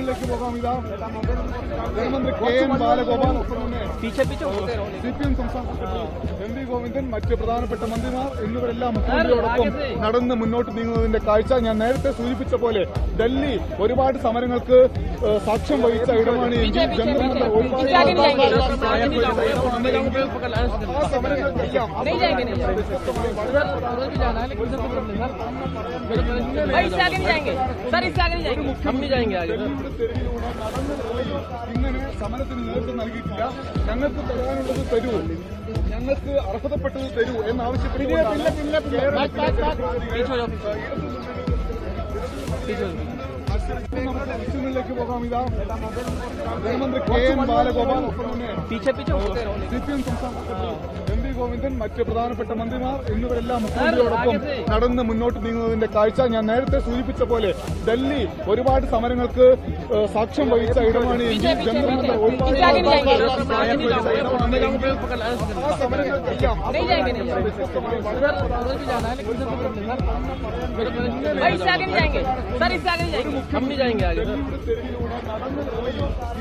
ഡിവിഷനിലേക്ക് പോകാം. ഇതാ ധനമന്ത്രി കെ.എൻ. ബാലഗോപാൽ, CPM സംസ്ഥാന സെക്രട്ടറി എം.വി. ഗോവിന്ദൻ, മറ്റ് പ്രധാനപ്പെട്ട മന്ത്രിമാർ എന്നിവരെല്ലാം മുഖ്യമന്ത്രിയോടൊപ്പം നടന്ന് മുന്നോട്ട് നീങ്ങുന്നതിന്റെ കാഴ്ച ഞാൻ നേരത്തെ സൂചിപ്പിച്ച പോലെ ഡൽഹി ഒരുപാട് സമരങ്ങൾക്ക് സാക്ഷ്യം വഹിച്ച ഇടമാണ്. ആ സമരങ്ങൾക്കെല്ലാം ഇങ്ങനെ സമരത്തിന് നേതൃത്വം നൽകിയിട്ടില്ല. ഞങ്ങൾക്ക് തരാനുള്ളത് തരൂ, ഞങ്ങൾക്ക് അർഹതപ്പെട്ടത് തരൂ എന്നാവശ്യപ്പെട്ടുകൊണ്ടിലേക്ക് പോകാം. ഇതാ ധനമന്ത്രി കെ.എൻ. ബാലഗോപാൽ, CPM സംസ്ഥാന സെക്രട്ടറി എം.വി. ഗോവിന്ദൻ, മറ്റ് പ്രധാനപ്പെട്ട മന്ത്രിമാർ എന്നിവരെല്ലാം മുഖ്യമന്ത്രിയോടൊപ്പം നടന്ന് മുന്നോട്ട് നീങ്ങുന്നതിന്റെ കാഴ്ച ഞാൻ നേരത്തെ സൂചിപ്പിച്ച പോലെ ഡൽഹി ഒരുപാട് സമരങ്ങൾക്ക് സാക്ഷ്യം വഹിച്ച ഇടമാണ്. ആ സമരങ്ങൾക്കെല്ലാം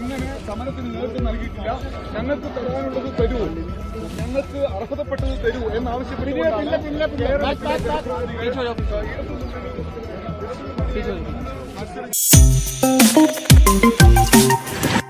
ഇങ്ങനെ സമരത്തിന് നേതൃത്വം നൽകിയിട്ടില്ല. ഞങ്ങൾക്ക് തരാനുള്ളത് തരൂ, ഞങ്ങൾക്ക് അർഹതപ്പെട്ടത് തരൂ എന്നാവശ്യപ്പെട്ടുകൊണ്ടിലേക്ക്